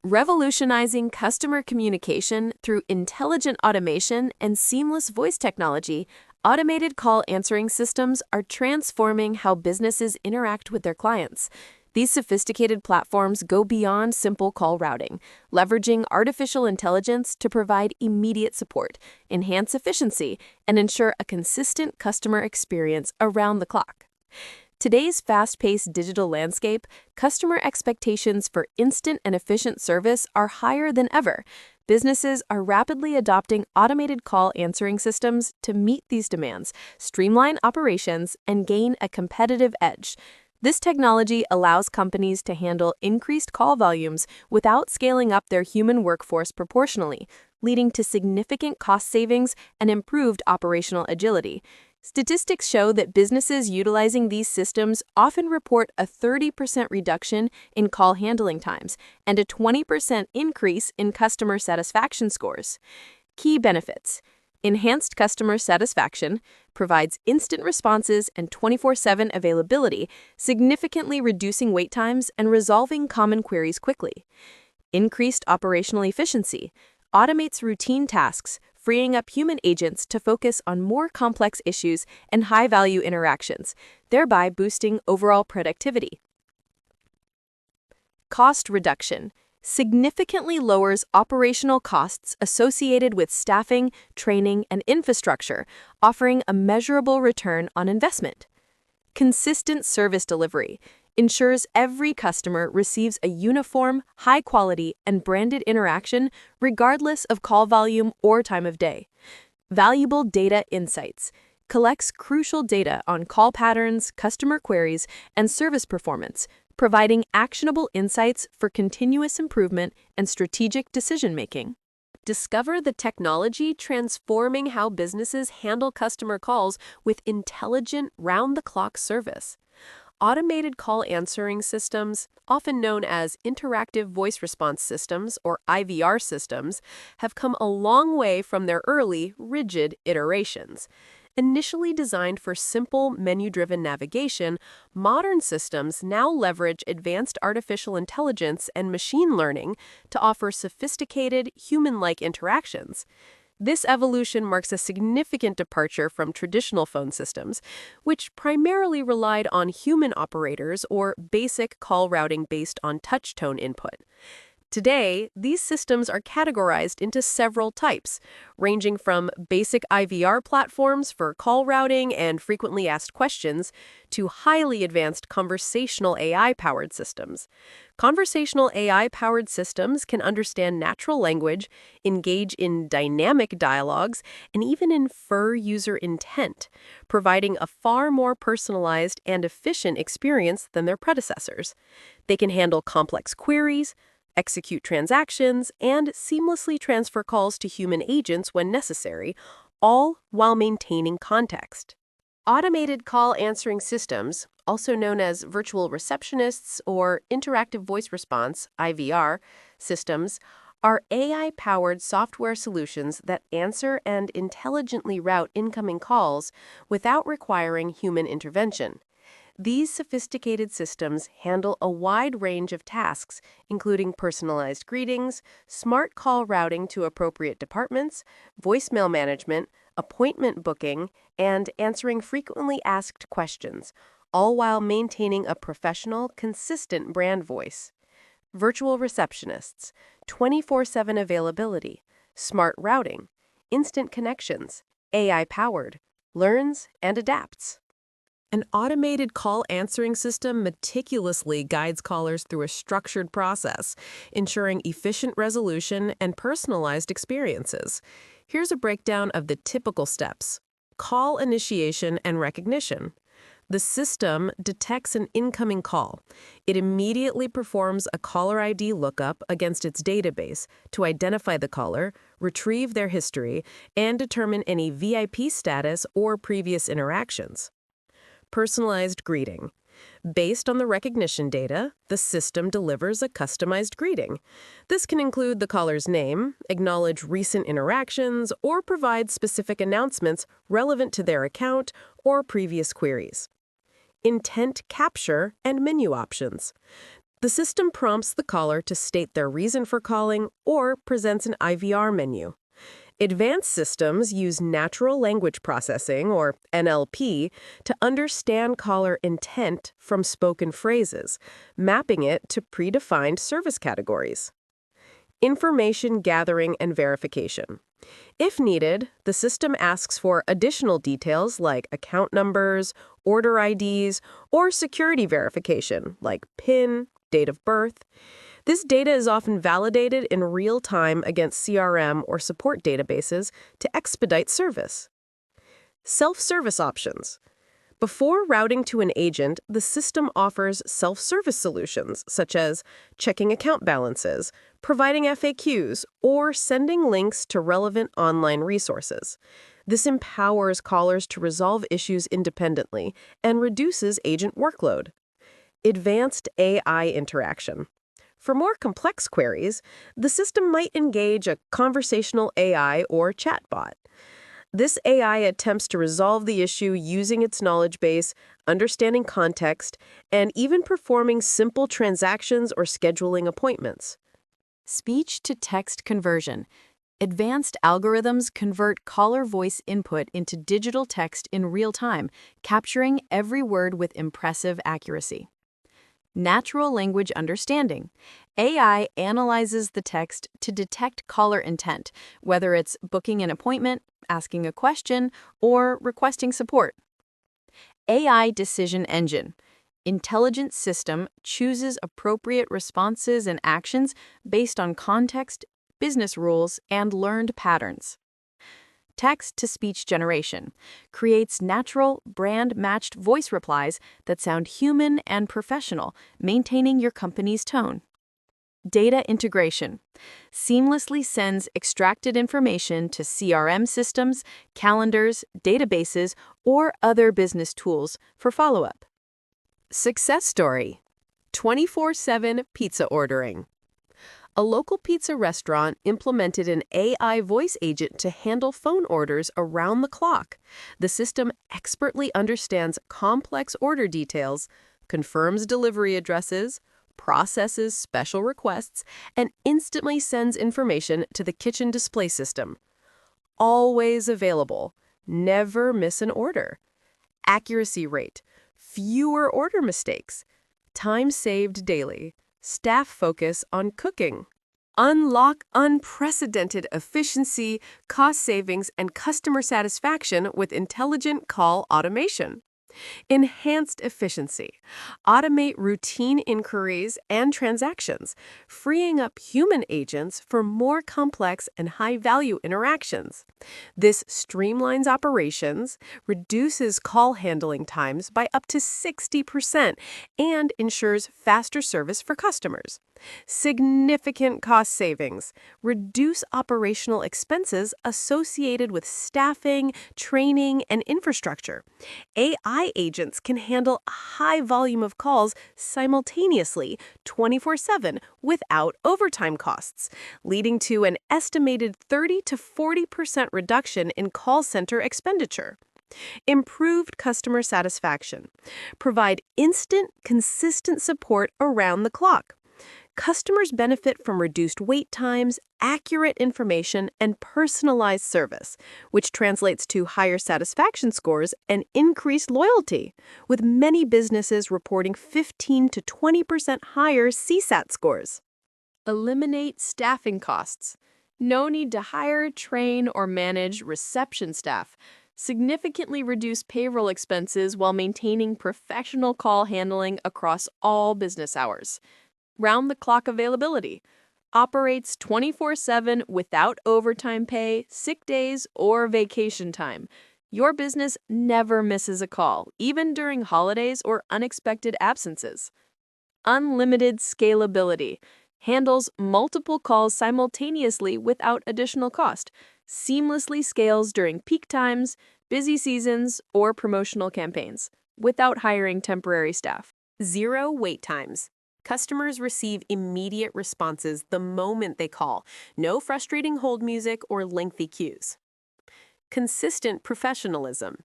Revolutionizing customer communication through intelligent automation and seamless voice technology, automated call answering systems are transforming how businesses interact with their clients. These sophisticated platforms go beyond simple call routing, leveraging artificial intelligence to provide immediate support, enhance efficiency, and ensure a consistent customer experience around the clock. Today's fast-paced digital landscape, customer expectations for instant and efficient service are higher than ever. Businesses are rapidly adopting automated call answering systems to meet these demands, streamline operations, and gain a competitive edge. This technology allows companies to handle increased call volumes without scaling up their human workforce proportionally, leading to significant cost savings and improved operational agility. Statistics show that businesses utilizing these systems often report a 30% reduction in call handling times and a 20% increase in customer satisfaction scores. Key benefits: enhanced customer satisfaction, provides instant responses and 24/7 availability, significantly reducing wait times and resolving common queries quickly. Increased operational efficiency, automates routine tasks, freeing up human agents to focus on more complex issues and high-value interactions, thereby boosting overall productivity. Cost reduction significantly lowers operational costs associated with staffing, training, and infrastructure, offering a measurable return on investment. Consistent service delivery ensures every customer receives a uniform, high-quality, and branded interaction regardless of call volume or time of day. Valuable data insights collects crucial data on call patterns, customer queries, and service performance, providing actionable insights for continuous improvement and strategic decision-making. Discover the technology transforming how businesses handle customer calls with intelligent, round-the-clock service. Automated call answering systems, often known as interactive voice response systems or IVR systems, have come a long way from their early, rigid iterations. Initially designed for simple, menu-driven navigation, modern systems now leverage advanced artificial intelligence and machine learning to offer sophisticated, human-like interactions. This evolution marks a significant departure from traditional phone systems, which primarily relied on human operators or basic call routing based on touch tone input. Today, these systems are categorized into several types, ranging from basic IVR platforms for call routing and frequently asked questions to highly advanced conversational AI-powered systems. Conversational AI-powered systems can understand natural language, engage in dynamic dialogues, and even infer user intent, providing a far more personalized and efficient experience than their predecessors. They can handle complex queries, execute transactions, and seamlessly transfer calls to human agents when necessary, all while maintaining context. Automated call answering systems, also known as virtual receptionists or interactive voice response (IVR) systems, are AI-powered software solutions that answer and intelligently route incoming calls without requiring human intervention. These sophisticated systems handle a wide range of tasks, including personalized greetings, smart call routing to appropriate departments, voicemail management, appointment booking, and answering frequently asked questions, all while maintaining a professional, consistent brand voice. Virtual receptionists, 24/7 availability, smart routing, instant connections, AI-powered, learns and adapts. An automated call answering system meticulously guides callers through a structured process, ensuring efficient resolution and personalized experiences. Here's a breakdown of the typical steps. Call initiation and recognition. The system detects an incoming call. It immediately performs a caller ID lookup against its database to identify the caller, retrieve their history, and determine any VIP status or previous interactions. Personalized greeting. Based on the recognition data, the system delivers a customized greeting. This can include the caller's name, acknowledge recent interactions, or provide specific announcements relevant to their account or previous queries. Intent capture and menu options. The system prompts the caller to state their reason for calling or presents an IVR menu. Advanced systems use natural language processing, or NLP, to understand caller intent from spoken phrases, mapping it to predefined service categories. Information gathering and verification. If needed, the system asks for additional details like account numbers, order IDs, or security verification like PIN, date of birth. This data is often validated in real time against CRM or support databases to expedite service. Self-service options. Before routing to an agent, the system offers self-service solutions such as checking account balances, providing FAQs, or sending links to relevant online resources. This empowers callers to resolve issues independently and reduces agent workload. Advanced AI interaction. For more complex queries, the system might engage a conversational AI or chatbot. This AI attempts to resolve the issue using its knowledge base, understanding context, and even performing simple transactions or scheduling appointments. Speech-to-text conversion. Advanced algorithms convert caller voice input into digital text in real time, capturing every word with impressive accuracy. Natural language understanding. AI analyzes the text to detect caller intent, whether it's booking an appointment, asking a question, or requesting support. AI decision engine. Intelligent system chooses appropriate responses and actions based on context, business rules, and learned patterns. Text-to-speech generation creates natural, brand-matched voice replies that sound human and professional, maintaining your company's tone. Data integration seamlessly sends extracted information to CRM systems, calendars, databases, or other business tools for follow-up. Success story: 24/7 pizza ordering. A local pizza restaurant implemented an AI voice agent to handle phone orders around the clock. The system expertly understands complex order details, confirms delivery addresses, processes special requests, and instantly sends information to the kitchen display system. Always available. Never miss an order. Accuracy rate. Fewer order mistakes. Time saved daily. Staff focus on cooking. Unlock unprecedented efficiency, cost savings, and customer satisfaction with intelligent call automation. Enhanced efficiency. Automate routine inquiries and transactions, freeing up human agents for more complex and high-value interactions. This streamlines operations, reduces call handling times by up to 60%, and ensures faster service for customers. Significant cost savings. Reduce operational expenses associated with staffing, training, and infrastructure. AI agents can handle a high volume of calls simultaneously, 24/7, without overtime costs, leading to an estimated 30 to 40% reduction in call center expenditure. Improved customer satisfaction. Provide instant, consistent support around the clock. Customers benefit from reduced wait times, accurate information, and personalized service, which translates to higher satisfaction scores and increased loyalty, with many businesses reporting 15 to 20% higher CSAT scores. Eliminate staffing costs. No need to hire, train, or manage reception staff. Significantly reduce payroll expenses while maintaining professional call handling across all business hours. Round-the-clock availability. Operates 24/7 without overtime pay, sick days, or vacation time. Your business never misses a call, even during holidays or unexpected absences. Unlimited scalability. Handles multiple calls simultaneously without additional cost. Seamlessly scales during peak times, busy seasons, or promotional campaigns, without hiring temporary staff. Zero wait times. Customers receive immediate responses the moment they call. No frustrating hold music or lengthy queues. Consistent professionalism.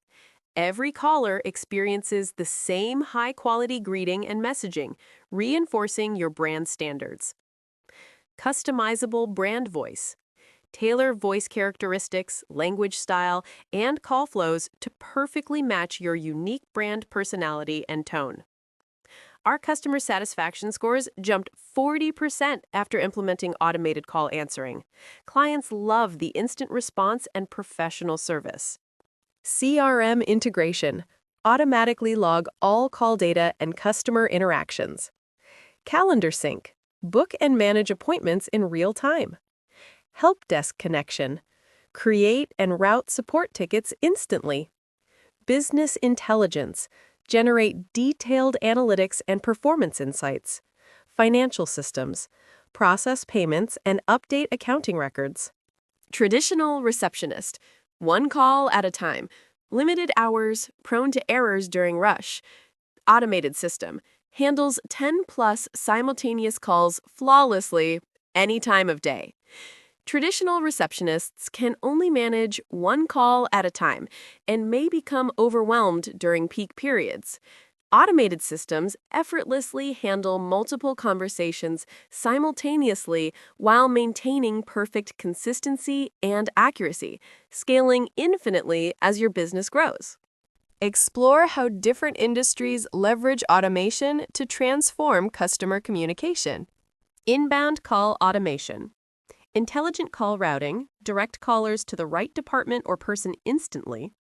Every caller experiences the same high-quality greeting and messaging, reinforcing your brand standards. Customizable brand voice. Tailor voice characteristics, language style, and call flows to perfectly match your unique brand personality and tone. Our customer satisfaction scores jumped 40% after implementing automated call answering. Clients love the instant response and professional service. CRM integration. Automatically log all call data and customer interactions. Calendar sync. Book and manage appointments in real time. Help desk connection. Create and route support tickets instantly. Business intelligence. Generate detailed analytics and performance insights. Financial systems. Process payments and update accounting records. Traditional receptionist. One call at a time. Limited hours, prone to errors during rush. Automated system. Handles 10+ simultaneous calls flawlessly any time of day. Traditional receptionists can only manage one call at a time and may become overwhelmed during peak periods. Automated systems effortlessly handle multiple conversations simultaneously while maintaining perfect consistency and accuracy, scaling infinitely as your business grows. Explore how different industries leverage automation to transform customer communication. Inbound call automation. Intelligent call routing, direct callers to the right department or person instantly.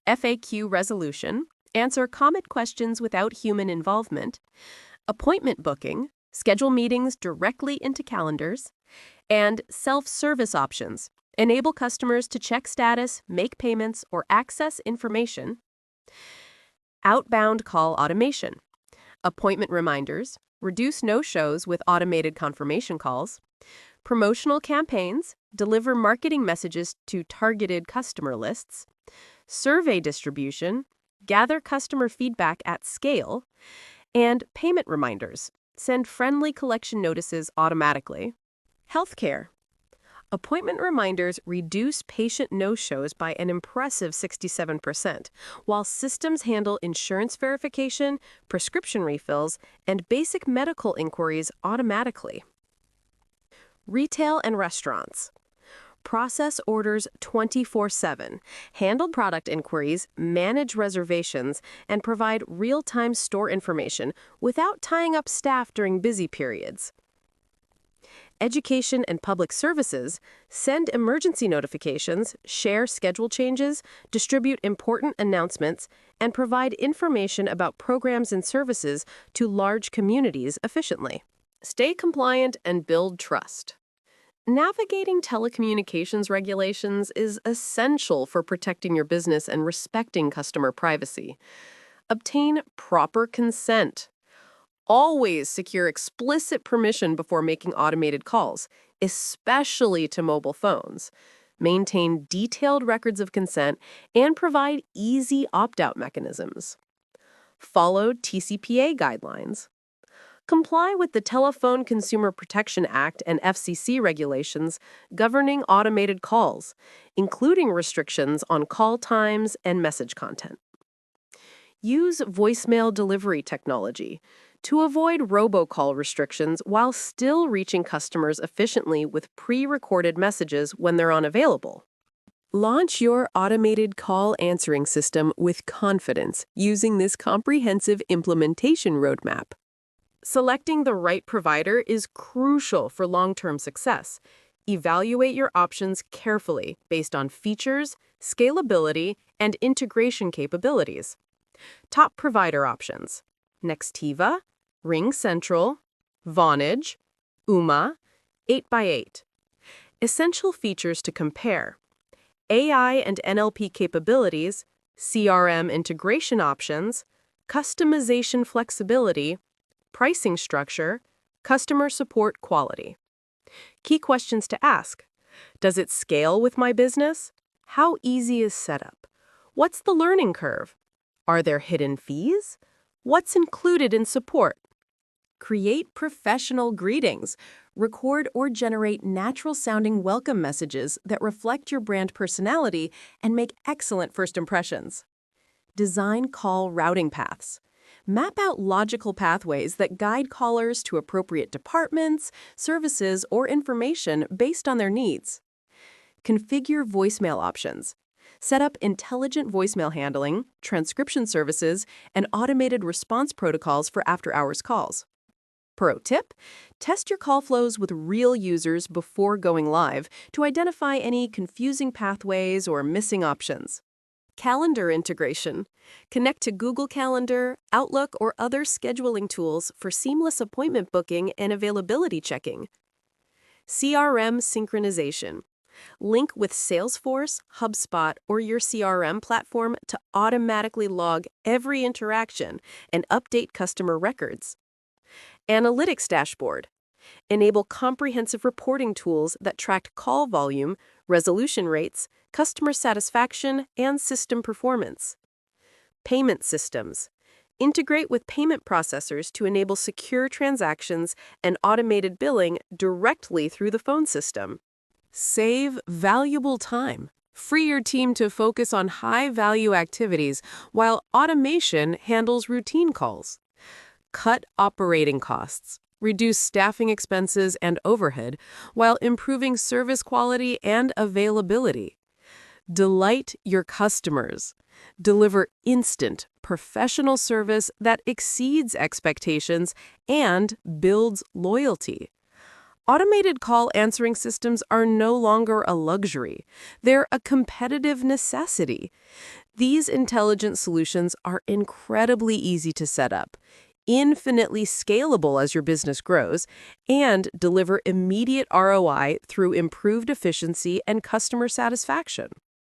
FAQ resolution, answer common questions without human involvement. Appointment booking, schedule meetings directly into calendars. And self-service options, enable customers to check status, make payments, or access information. Outbound call automation, appointment reminders, reduce no-shows with automated confirmation calls. Promotional campaigns, deliver marketing messages to targeted customer lists. Survey distribution, gather customer feedback at scale. And payment reminders, send friendly collection notices automatically. Healthcare. Appointment reminders reduce patient no-shows by an impressive 67%, while systems handle insurance verification, prescription refills, and basic medical inquiries automatically. Retail and restaurants. Process orders 24/7, handle product inquiries, manage reservations, and provide real-time store information without tying up staff during busy periods. Education and public services send emergency notifications, share schedule changes, distribute important announcements, and provide information about programs and services to large communities efficiently. Stay compliant and build trust. Navigating telecommunications regulations is essential for protecting your business and respecting customer privacy. Obtain proper consent. Always secure explicit permission before making automated calls, especially to mobile phones. Maintain detailed records of consent and provide easy opt-out mechanisms. Follow TCPA guidelines. Comply with the Telephone Consumer Protection Act and FCC regulations governing automated calls, including restrictions on call times and message content. Use voicemail delivery technology to avoid robocall restrictions while still reaching customers efficiently with pre-recorded messages when they're unavailable. Launch your automated call answering system with confidence using this comprehensive implementation roadmap. Selecting the right provider is crucial for long-term success. Evaluate your options carefully based on features, scalability, and integration capabilities. Top provider options: Nextiva, RingCentral, Vonage, Ooma, 8x8. Essential features to compare: AI and NLP capabilities, CRM integration options, customization flexibility, pricing structure, customer support quality. Key questions to ask: does it scale with my business? How easy is setup? What's the learning curve? Are there hidden fees? What's included in support? Create professional greetings. Record or generate natural-sounding welcome messages that reflect your brand personality and make excellent first impressions. Design call routing paths. Map out logical pathways that guide callers to appropriate departments, services, or information based on their needs. Configure voicemail options. Set up intelligent voicemail handling, transcription services, and automated response protocols for after-hours calls. Pro tip: test your call flows with real users before going live to identify any confusing pathways or missing options. Calendar integration. Connect to Google Calendar, Outlook, or other scheduling tools for seamless appointment booking and availability checking. CRM synchronization. Link with Salesforce, HubSpot, or your CRM platform to automatically log every interaction and update customer records. Analytics dashboard. Enable comprehensive reporting tools that track call volume, resolution rates, customer satisfaction, and system performance. Payment systems. Integrate with payment processors to enable secure transactions and automated billing directly through the phone system. Save valuable time. Free your team to focus on high-value activities while automation handles routine calls. Cut operating costs. Reduce staffing expenses and overhead while improving service quality and availability. Delight your customers. Deliver instant, professional service that exceeds expectations and builds loyalty. Automated call answering systems are no longer a luxury. They're a competitive necessity. These intelligent solutions are incredibly easy to set up, infinitely scalable as your business grows, and deliver immediate ROI through improved efficiency and customer satisfaction.